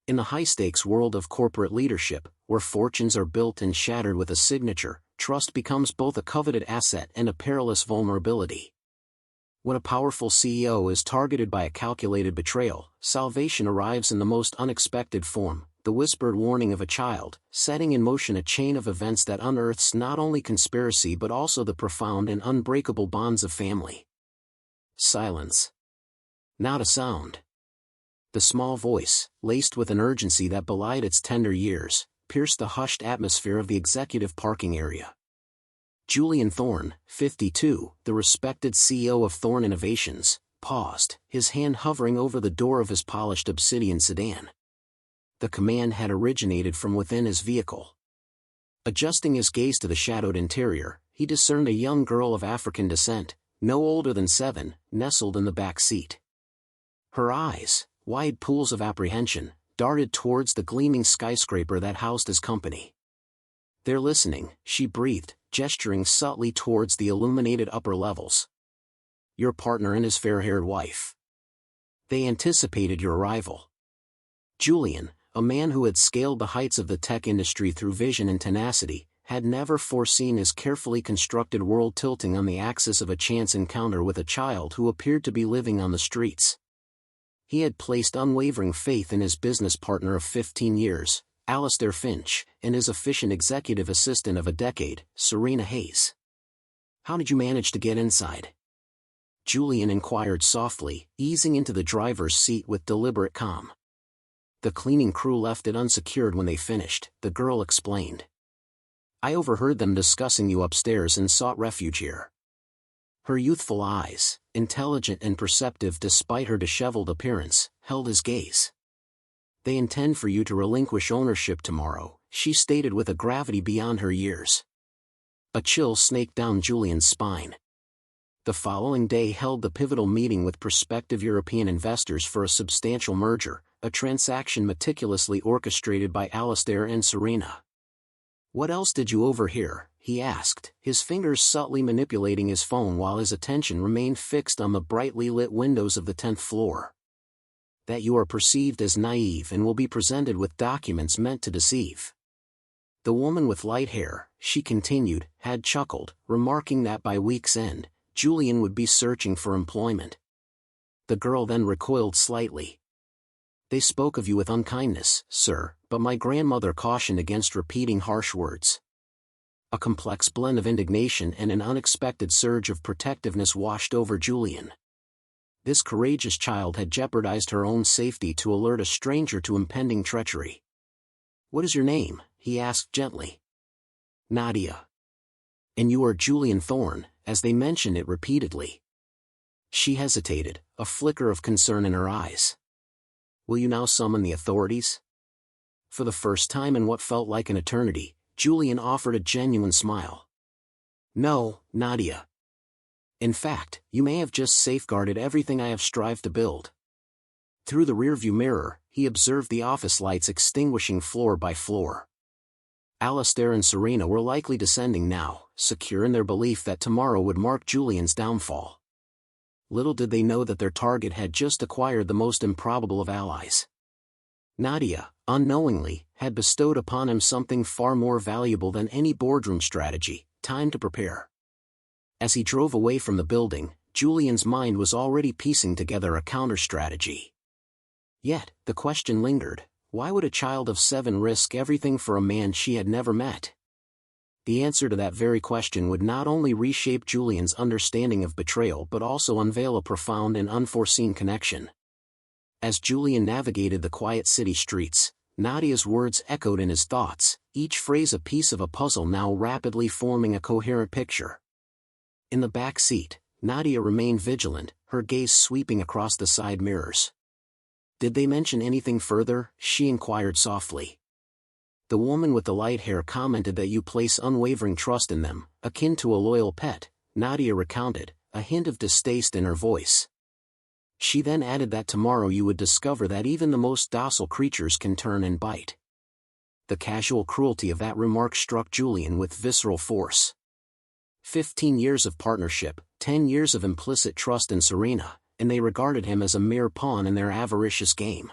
In the high-stakes world of corporate leadership, where fortunes are built and shattered with a signature, trust becomes both a coveted asset and a perilous vulnerability. When a powerful CEO is targeted by a calculated betrayal, salvation arrives in the most unexpected form, the whispered warning of a child, setting in motion a chain of events that unearths not only conspiracy but also the profound and unbreakable bonds of family. Silence. Not a sound. The small voice, laced with an urgency that belied its tender years, pierced the hushed atmosphere of the executive parking area. Julian Thorne, 52, the respected CEO of Thorne Innovations, paused, his hand hovering over the door of his polished obsidian sedan. The command had originated from within his vehicle. Adjusting his gaze to the shadowed interior, he discerned a young girl of African descent, no older than 7, nestled in the back seat. Her eyes, wide pools of apprehension, darted towards the gleaming skyscraper that housed his company. "They're listening," she breathed, gesturing subtly towards the illuminated upper levels. "Your partner and his fair-haired wife. They anticipated your arrival." Julian, a man who had scaled the heights of the tech industry through vision and tenacity, had never foreseen his carefully constructed world tilting on the axis of a chance encounter with a child who appeared to be living on the streets. He had placed unwavering faith in his business partner of 15 years, Alistair Finch, and his efficient executive assistant of a decade, Serena Hayes. "How did you manage to get inside?" Julian inquired softly, easing into the driver's seat with deliberate calm. "The cleaning crew left it unsecured when they finished," the girl explained. "I overheard them discussing you upstairs and sought refuge here." Her youthful eyes, intelligent and perceptive despite her disheveled appearance, held his gaze. "They intend for you to relinquish ownership tomorrow," she stated with a gravity beyond her years. A chill snaked down Julian's spine. The following day held the pivotal meeting with prospective European investors for a substantial merger, a transaction meticulously orchestrated by Alistair and Serena. "What else did you overhear?" he asked, his fingers subtly manipulating his phone while his attention remained fixed on the brightly lit windows of the 10th floor. "That you are perceived as naive and will be presented with documents meant to deceive." The woman with light hair, she continued, had chuckled, remarking that by week's end, Julian would be searching for employment. The girl then recoiled slightly. "They spoke of you with unkindness, sir, but my grandmother cautioned against repeating harsh words." A complex blend of indignation and an unexpected surge of protectiveness washed over Julian. This courageous child had jeopardized her own safety to alert a stranger to impending treachery. "What is your name?" he asked gently. "Nadia." "And you are Julian Thorne," as they mentioned it repeatedly. She hesitated, a flicker of concern in her eyes. "Will you now summon the authorities?" For the first time in what felt like an eternity, Julian offered a genuine smile. "No, Nadia. In fact, you may have just safeguarded everything I have strived to build." Through the rearview mirror, he observed the office lights extinguishing floor by floor. Alistair and Serena were likely descending now, secure in their belief that tomorrow would mark Julian's downfall. Little did they know that their target had just acquired the most improbable of allies. Nadia, unknowingly, had bestowed upon him something far more valuable than any boardroom strategy: time to prepare. As he drove away from the building, Julian's mind was already piecing together a counter-strategy. Yet, the question lingered: why would a child of 7 risk everything for a man she had never met? The answer to that very question would not only reshape Julian's understanding of betrayal but also unveil a profound and unforeseen connection. As Julian navigated the quiet city streets, Nadia's words echoed in his thoughts, each phrase a piece of a puzzle now rapidly forming a coherent picture. In the back seat, Nadia remained vigilant, her gaze sweeping across the side mirrors. "Did they mention anything further?" she inquired softly. "The woman with the light hair commented that you place unwavering trust in them, akin to a loyal pet," Nadia recounted, a hint of distaste in her voice. She then added that tomorrow you would discover that even the most docile creatures can turn and bite. The casual cruelty of that remark struck Julian with visceral force. 15 years of partnership, 10 years of implicit trust in Serena, and they regarded him as a mere pawn in their avaricious game.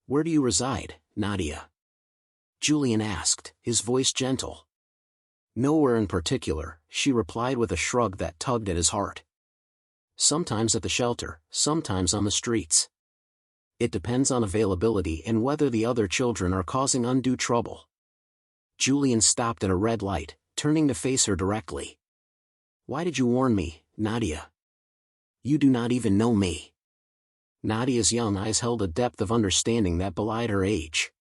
Where do you reside, Nadia? Julian asked, his voice gentle. Nowhere in particular, she replied with a shrug that tugged at his heart. Sometimes at the shelter, sometimes on the streets. It depends on availability and whether the other children are causing undue trouble. Julian stopped at a red light, turning to face her directly. Why did you warn me, Nadia? You do not even know me. Nadia's young eyes held a depth of understanding that belied her age.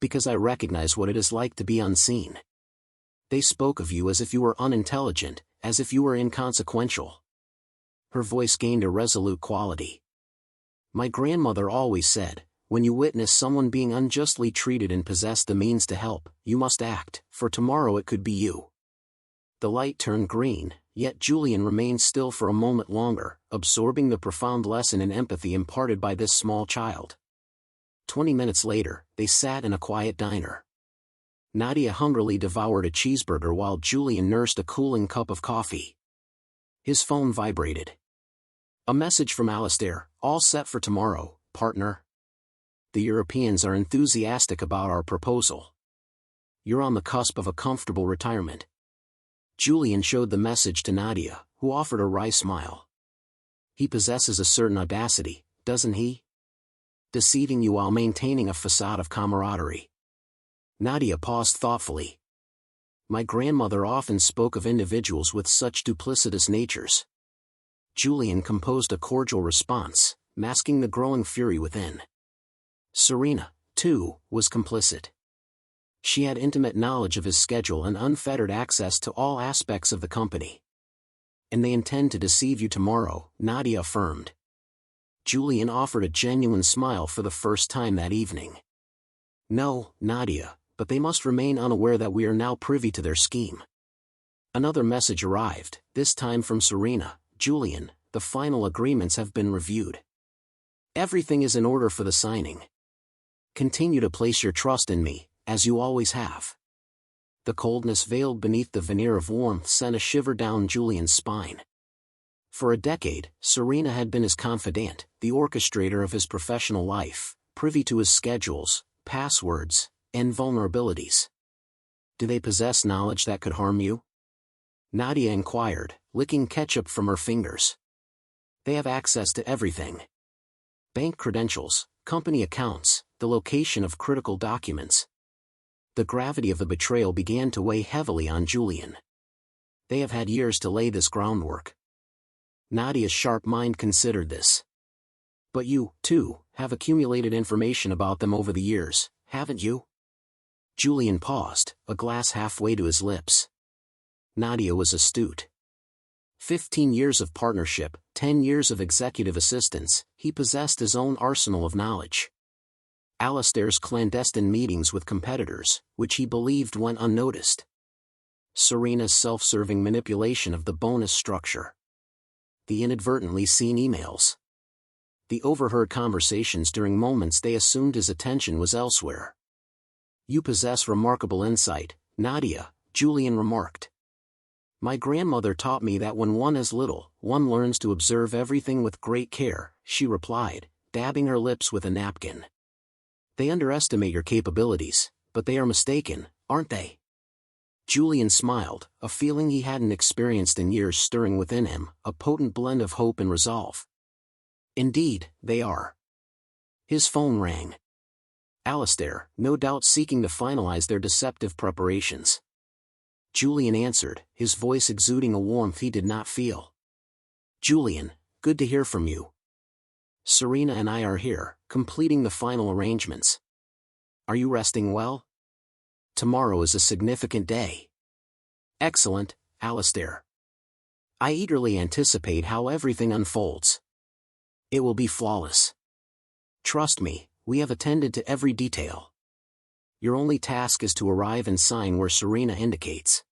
Because I recognize what it is like to be unseen. They spoke of you as if you were unintelligent, as if you were inconsequential. Her voice gained a resolute quality. My grandmother always said, when you witness someone being unjustly treated and possess the means to help, you must act, for tomorrow it could be you. The light turned green, yet Julian remained still for a moment longer, absorbing the profound lesson in empathy imparted by this small child. 20 minutes later, they sat in a quiet diner. Nadia hungrily devoured a cheeseburger while Julian nursed a cooling cup of coffee. His phone vibrated. A message from Alistair, all set for tomorrow, partner. The Europeans are enthusiastic about our proposal. You're on the cusp of a comfortable retirement. Julian showed the message to Nadia, who offered a wry smile. He possesses a certain audacity, doesn't he? Deceiving you while maintaining a facade of camaraderie. Nadia paused thoughtfully. My grandmother often spoke of individuals with such duplicitous natures. Julian composed a cordial response, masking the growing fury within. Serena, too, was complicit. She had intimate knowledge of his schedule and unfettered access to all aspects of the company. And they intend to deceive you tomorrow, Nadia affirmed. Julian offered a genuine smile for the first time that evening. No, Nadia, but they must remain unaware that we are now privy to their scheme. Another message arrived, this time from Serena. Julian, the final agreements have been reviewed. Everything is in order for the signing. Continue to place your trust in me, as you always have. The coldness veiled beneath the veneer of warmth sent a shiver down Julian's spine. For a decade, Serena had been his confidant, the orchestrator of his professional life, privy to his schedules, passwords, and vulnerabilities. Do they possess knowledge that could harm you? Nadia inquired, licking ketchup from her fingers. They have access to everything. Bank credentials, company accounts, the location of critical documents. The gravity of the betrayal began to weigh heavily on Julian. They have had years to lay this groundwork. Nadia's sharp mind considered this. But you, too, have accumulated information about them over the years, haven't you? Julian paused, a glass halfway to his lips. Nadia was astute. 15 years of partnership, 10 years of executive assistance, he possessed his own arsenal of knowledge. Alistair's clandestine meetings with competitors, which he believed went unnoticed. Serena's self-serving manipulation of the bonus structure. The inadvertently seen emails. The overheard conversations during moments they assumed his attention was elsewhere. You possess remarkable insight, Nadia, Julian remarked. My grandmother taught me that when one is little, one learns to observe everything with great care, she replied, dabbing her lips with a napkin. They underestimate your capabilities, but they are mistaken, aren't they? Julian smiled, a feeling he hadn't experienced in years stirring within him, a potent blend of hope and resolve. Indeed, they are. His phone rang. Alistair, no doubt seeking to finalize their deceptive preparations. Julian answered, his voice exuding a warmth he did not feel. Julian, good to hear from you. Serena and I are here, completing the final arrangements. Are you resting well? Tomorrow is a significant day. Excellent, Alistair. I eagerly anticipate how everything unfolds. It will be flawless. Trust me, we have attended to every detail. Your only task is to arrive and sign where Serena indicates.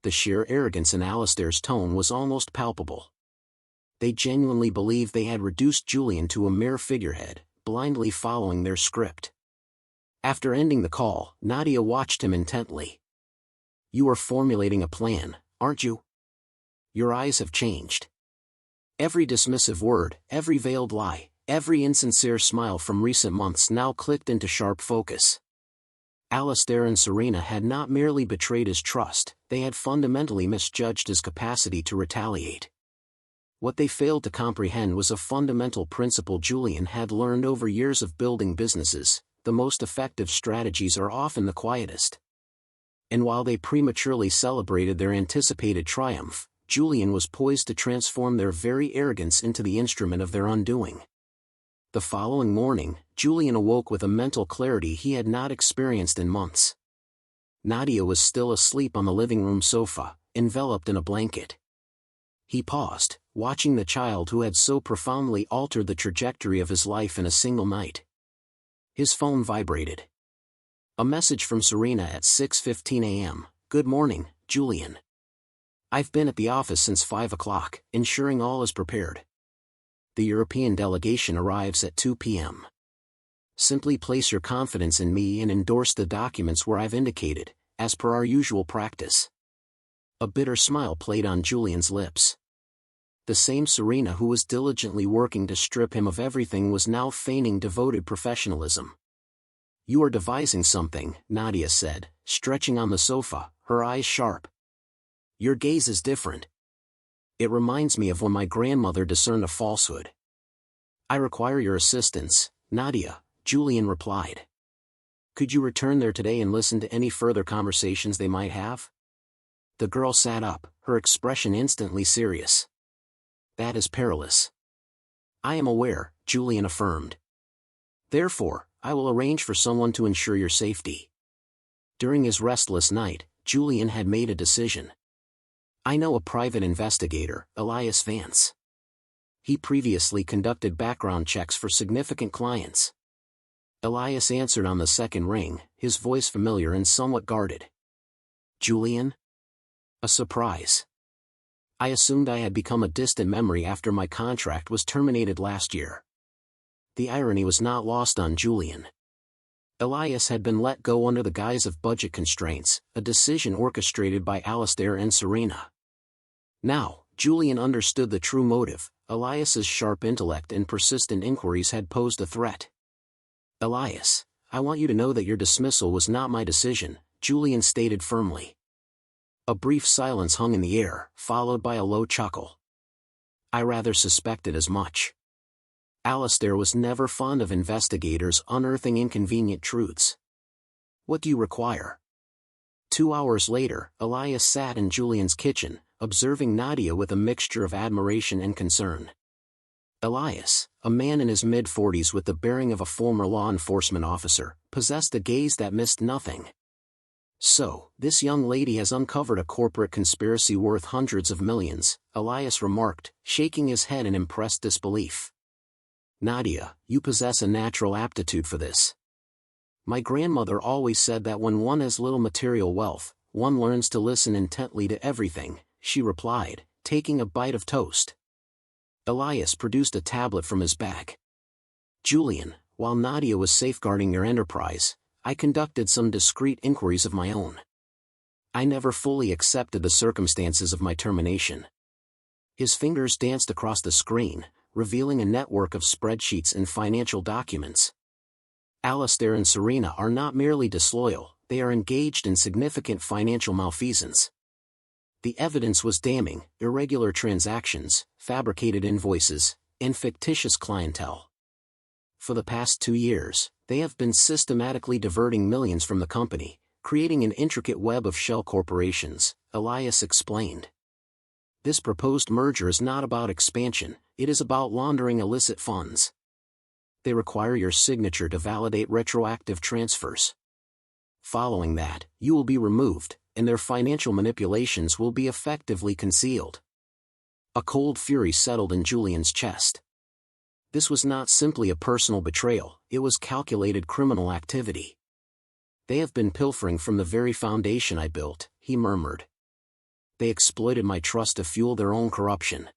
The sheer arrogance in Alistair's tone was almost palpable. They genuinely believed they had reduced Julian to a mere figurehead, blindly following their script. After ending the call, Nadia watched him intently. You are formulating a plan, aren't you? Your eyes have changed. Every dismissive word, every veiled lie, Every insincere smile from recent months now clicked into sharp focus. Alistair and Serena had not merely betrayed his trust, they had fundamentally misjudged his capacity to retaliate. What they failed to comprehend was a fundamental principle Julian had learned over years of building businesses: the most effective strategies are often the quietest. And while they prematurely celebrated their anticipated triumph, Julian was poised to transform their very arrogance into the instrument of their undoing. The following morning, Julian awoke with a mental clarity he had not experienced in months. Nadia was still asleep on the living room sofa, enveloped in a blanket. He paused, watching the child who had so profoundly altered the trajectory of his life in a single night. His phone vibrated. A message from Serena at 6:15 a.m. "Good morning, Julian. I've been at the office since 5 o'clock, ensuring all is prepared. The European delegation arrives at 2 p.m. Simply place your confidence in me and endorse the documents where I've indicated, as per our usual practice." A bitter smile played on Julian's lips. The same Serena who was diligently working to strip him of everything was now feigning devoted professionalism. "You are devising something," Nadia said, stretching on the sofa, her eyes sharp. "Your gaze is different. It reminds me of when my grandmother discerned a falsehood." "I require your assistance, Nadia," Julian replied. "Could you return there today and listen to any further conversations they might have?" The girl sat up, her expression instantly serious. "That is perilous." "I am aware," Julian affirmed. "Therefore, I will arrange for someone to ensure your safety." During his restless night, Julian had made a decision. "I know a private investigator, Elias Vance. He previously conducted background checks for significant clients." Elias answered on the second ring, his voice familiar and somewhat guarded. "Julian?" A surprise. "I assumed I had become a distant memory after my contract was terminated last year." The irony was not lost on Julian. Elias had been let go under the guise of budget constraints, a decision orchestrated by Alistair and Serena. Now, Julian understood the true motive: Elias's sharp intellect and persistent inquiries had posed a threat. "Elias, I want you to know that your dismissal was not my decision," Julian stated firmly. A brief silence hung in the air, followed by a low chuckle. "I rather suspected as much. Alistair was never fond of investigators unearthing inconvenient truths. What do you require?" 2 hours later, Elias sat in Julian's kitchen, observing Nadia with a mixture of admiration and concern. Elias, a man in his mid-40s with the bearing of a former law enforcement officer, possessed a gaze that missed nothing. "So, this young lady has uncovered a corporate conspiracy worth hundreds of millions," Elias remarked, shaking his head in impressed disbelief. "Nadia, you possess a natural aptitude for this. My grandmother always said that when one has little material wealth, one learns to listen intently to everything," she replied, taking a bite of toast. Elias produced a tablet from his bag. "Julian, while Nadia was safeguarding your enterprise, I conducted some discreet inquiries of my own. I never fully accepted the circumstances of my termination." His fingers danced across the screen, revealing a network of spreadsheets and financial documents. "Alistair and Serena are not merely disloyal, they are engaged in significant financial malfeasance." The evidence was damning: irregular transactions, fabricated invoices, and fictitious clientele. For the past 2 years, they have been systematically diverting millions from the company, creating an intricate web of shell corporations, Elias explained. "This proposed merger is not about expansion, it is about laundering illicit funds. They require your signature to validate retroactive transfers. Following that, you will be removed, and their financial manipulations will be effectively concealed." A cold fury settled in Julian's chest. This was not simply a personal betrayal, it was calculated criminal activity. "They have been pilfering from the very foundation I built," he murmured. "They exploited my trust to fuel their own corruption."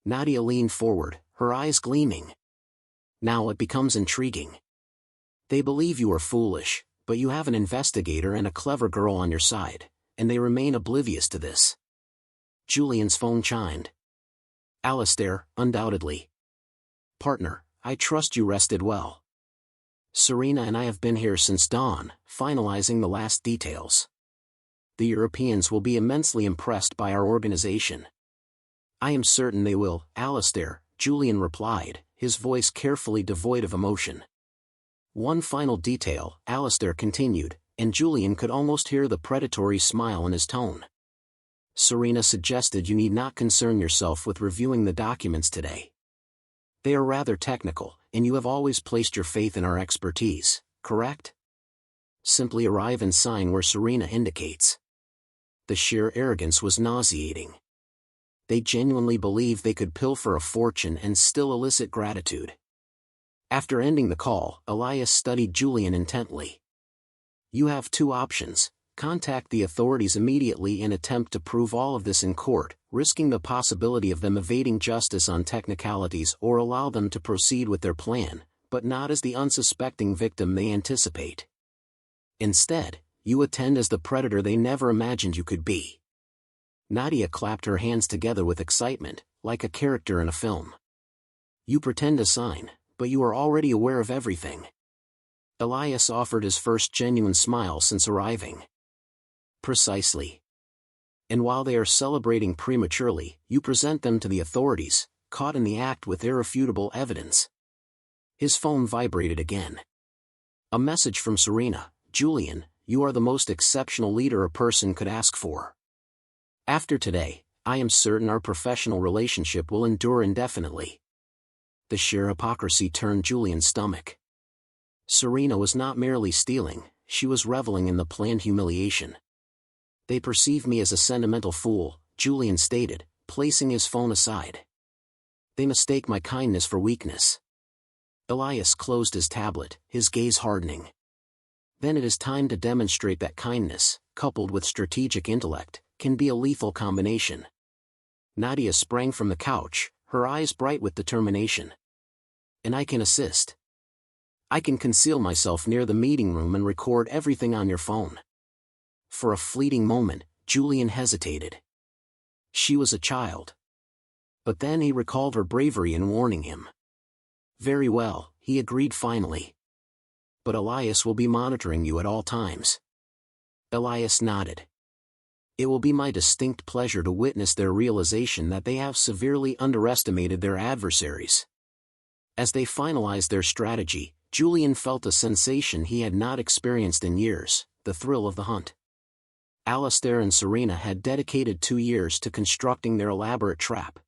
Nadia leaned forward, her eyes gleaming. "Now it becomes intriguing. They believe you are foolish, but you have an investigator and a clever girl on your side, and they remain oblivious to this." Julian's phone chimed. "Alistair, undoubtedly. Partner, I trust you rested well. Serena and I have been here since dawn, finalizing the last details. The Europeans will be immensely impressed by our organization. I am certain they will, Alistair, Julian replied, his voice carefully devoid of emotion. One final detail, Alistair continued, and Julian could almost hear the predatory smile in his tone. Serena suggested you need not concern yourself with reviewing the documents today. They are rather technical, and you have always placed your faith in our expertise, correct? Simply arrive and sign where Serena indicates. The sheer arrogance was nauseating. They genuinely believed they could pilfer a fortune and still elicit gratitude. After ending the call, Elias studied Julian intently. You have two options: contact the authorities immediately and attempt to prove all of this in court, risking the possibility of them evading justice on technicalities, or allow them to proceed with their plan, but not as the unsuspecting victim they anticipate. Instead, you attend as the predator they never imagined you could be. Nadia clapped her hands together with excitement, like a character in a film. You pretend to sign, but you are already aware of everything. Elias offered his first genuine smile since arriving. Precisely. And while they are celebrating prematurely, you present them to the authorities, caught in the act with irrefutable evidence. His phone vibrated again. A message from Serena. Julian, you are the most exceptional leader a person could ask for. After today, I am certain our professional relationship will endure indefinitely. The sheer hypocrisy turned Julian's stomach. Serena was not merely stealing, she was reveling in the planned humiliation. They perceive me as a sentimental fool, Julian stated, placing his phone aside. They mistake my kindness for weakness. Elias closed his tablet, his gaze hardening. Then it is time to demonstrate that kindness, coupled with strategic intellect, can be a lethal combination. Nadia sprang from the couch, her eyes bright with determination. And I can assist. I can conceal myself near the meeting room and record everything on your phone. For a fleeting moment, Julian hesitated. She was a child. But then he recalled her bravery in warning him. Very well, he agreed finally. But Elias will be monitoring you at all times. Elias nodded. It will be my distinct pleasure to witness their realization that they have severely underestimated their adversaries. As they finalized their strategy, Julian felt a sensation he had not experienced in years, the thrill of the hunt. Alistair and Serena had dedicated 2 years to constructing their elaborate trap.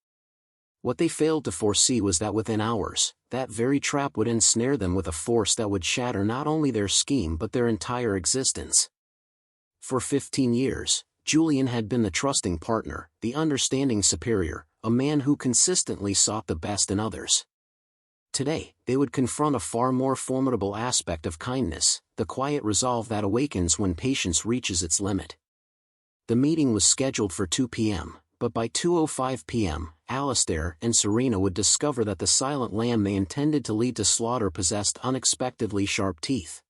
What they failed to foresee was that within hours, that very trap would ensnare them with a force that would shatter not only their scheme but their entire existence. For 15 years, Julian had been the trusting partner, the understanding superior, a man who consistently sought the best in others. Today, they would confront a far more formidable aspect of kindness, the quiet resolve that awakens when patience reaches its limit. The meeting was scheduled for 2 p.m., but by 2:05 p.m., Alistair and Serena would discover that the silent lamb they intended to lead to slaughter possessed unexpectedly sharp teeth.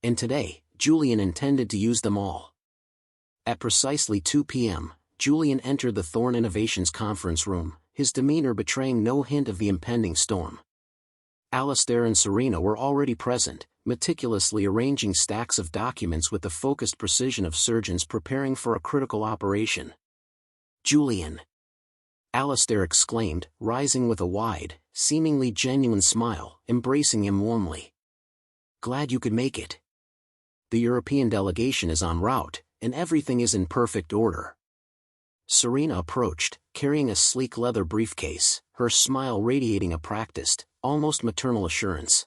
And today, Julian intended to use them all. At precisely 2 p.m., Julian entered the Thorn Innovations conference room, his demeanor betraying no hint of the impending storm. Alistair and Serena were already present, meticulously arranging stacks of documents with the focused precision of surgeons preparing for a critical operation. Julian! Alistair exclaimed, rising with a wide, seemingly genuine smile, embracing him warmly. Glad you could make it. The European delegation is en route, and everything is in perfect order. Serena approached, carrying a sleek leather briefcase, her smile radiating a practiced, almost maternal assurance.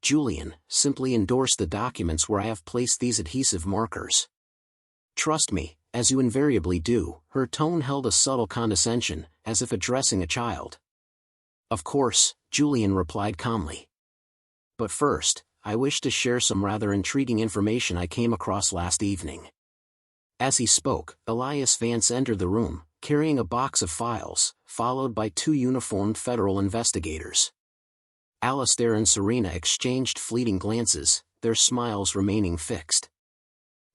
Julian, simply endorse the documents where I have placed these adhesive markers. Trust me, as you invariably do, her tone held a subtle condescension, as if addressing a child. Of course, Julian replied calmly. But first, I wish to share some rather intriguing information I came across last evening. As he spoke, Elias Vance entered the room, carrying a box of files, followed by 2 uniformed federal investigators. Alistair and Serena exchanged fleeting glances, their smiles remaining fixed.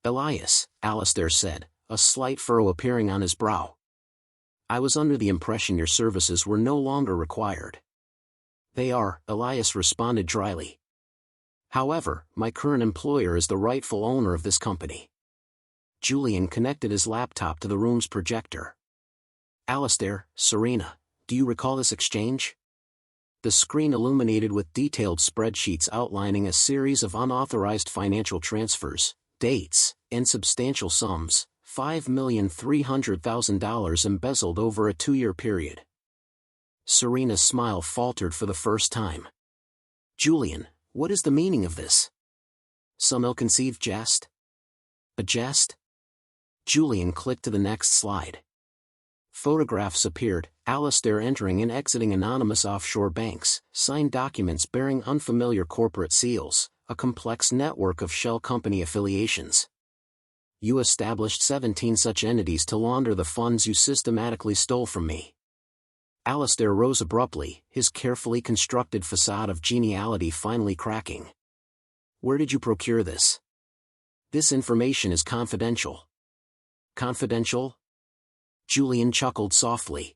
Elias, Alistair said, a slight furrow appearing on his brow. I was under the impression your services were no longer required. They are, Elias responded dryly. However, my current employer is the rightful owner of this company. Julian connected his laptop to the room's projector. Alistair, Serena, do you recall this exchange? The screen illuminated with detailed spreadsheets outlining a series of unauthorized financial transfers, dates, and substantial sums, $5,300,000 embezzled over a 2-year period. Serena's smile faltered for the first time. Julian, what is the meaning of this? Some ill-conceived jest? A jest? Julian clicked to the next slide. Photographs appeared, Alistair entering and exiting anonymous offshore banks, signed documents bearing unfamiliar corporate seals, a complex network of shell company affiliations. You established 17 such entities to launder the funds you systematically stole from me. Alistair rose abruptly, his carefully constructed facade of geniality finally cracking. Where did you procure this? This information is confidential. Confidential? Julian chuckled softly.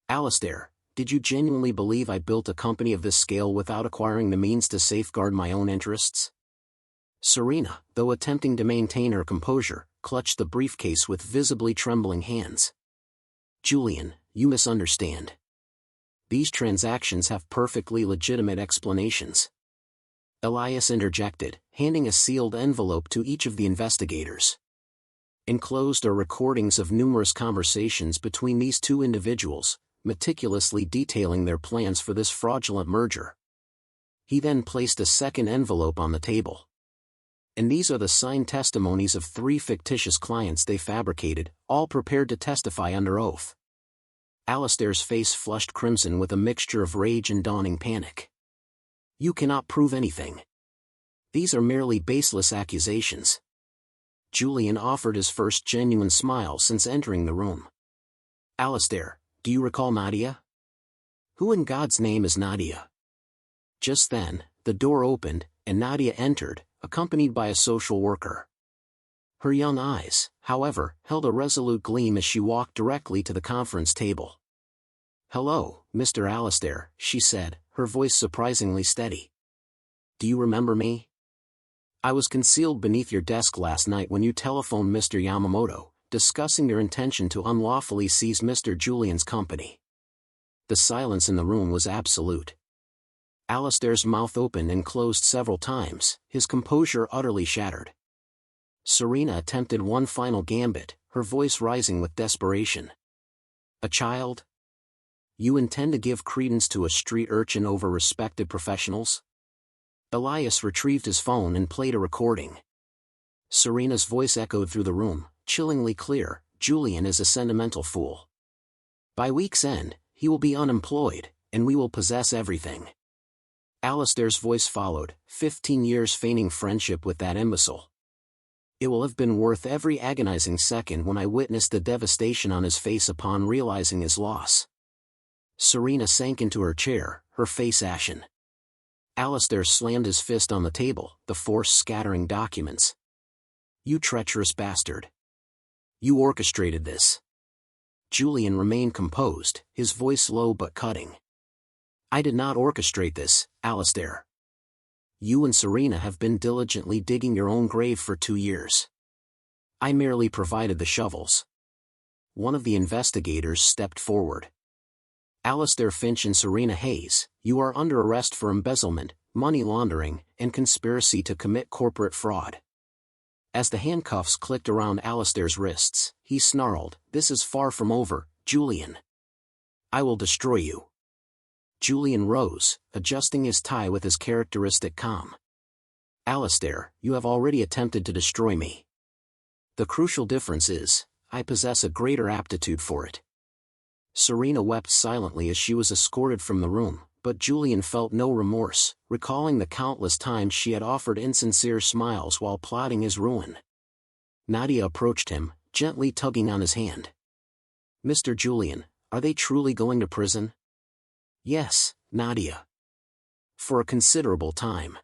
Alistair, did you genuinely believe I built a company of this scale without acquiring the means to safeguard my own interests? Serena, though attempting to maintain her composure, clutched the briefcase with visibly trembling hands. Julian, you misunderstand. These transactions have perfectly legitimate explanations. Elias interjected, handing a sealed envelope to each of the investigators. Enclosed are recordings of numerous conversations between these two individuals, meticulously detailing their plans for this fraudulent merger. He then placed a second envelope on the table. And these are the signed testimonies of 3 fictitious clients they fabricated, all prepared to testify under oath. Alistair's face flushed crimson with a mixture of rage and dawning panic. You cannot prove anything. These are merely baseless accusations. Julian offered his first genuine smile since entering the room. Alistair, do you recall Nadia? Who in God's name is Nadia? Just then, the door opened, and Nadia entered, accompanied by a social worker. Her young eyes, however, held a resolute gleam as she walked directly to the conference table. Hello, Mr. Alistair, she said, her voice surprisingly steady. Do you remember me? I was concealed beneath your desk last night when you telephoned Mr. Yamamoto, discussing your intention to unlawfully seize Mr. Julian's company. The silence in the room was absolute. Alistair's mouth opened and closed several times, his composure utterly shattered. Serena attempted one final gambit, her voice rising with desperation. A child? You intend to give credence to a street urchin over respected professionals? Elias retrieved his phone and played a recording. Serena's voice echoed through the room, chillingly clear. Julian is a sentimental fool. By week's end, he will be unemployed, and we will possess everything. Alistair's voice followed, 15 years feigning friendship with that imbecile. It will have been worth every agonizing second when I witnessed the devastation on his face upon realizing his loss. Serena sank into her chair, her face ashen. Alistair slammed his fist on the table, the force scattering documents. You treacherous bastard. You orchestrated this. Julian remained composed, his voice low but cutting. I did not orchestrate this, Alistair. You and Serena have been diligently digging your own grave for 2 years. I merely provided the shovels. One of the investigators stepped forward. Alistair Finch and Serena Hayes, you are under arrest for embezzlement, money laundering, and conspiracy to commit corporate fraud. As the handcuffs clicked around Alistair's wrists, he snarled, This is far from over, Julian. I will destroy you. Julian rose, adjusting his tie with his characteristic calm. Alistair, you have already attempted to destroy me. The crucial difference is, I possess a greater aptitude for it. Serena wept silently as she was escorted from the room, but Julian felt no remorse, recalling the countless times she had offered insincere smiles while plotting his ruin. Nadia approached him, gently tugging on his hand. Mr. Julian, are they truly going to prison? Yes, Nadia. For a considerable time.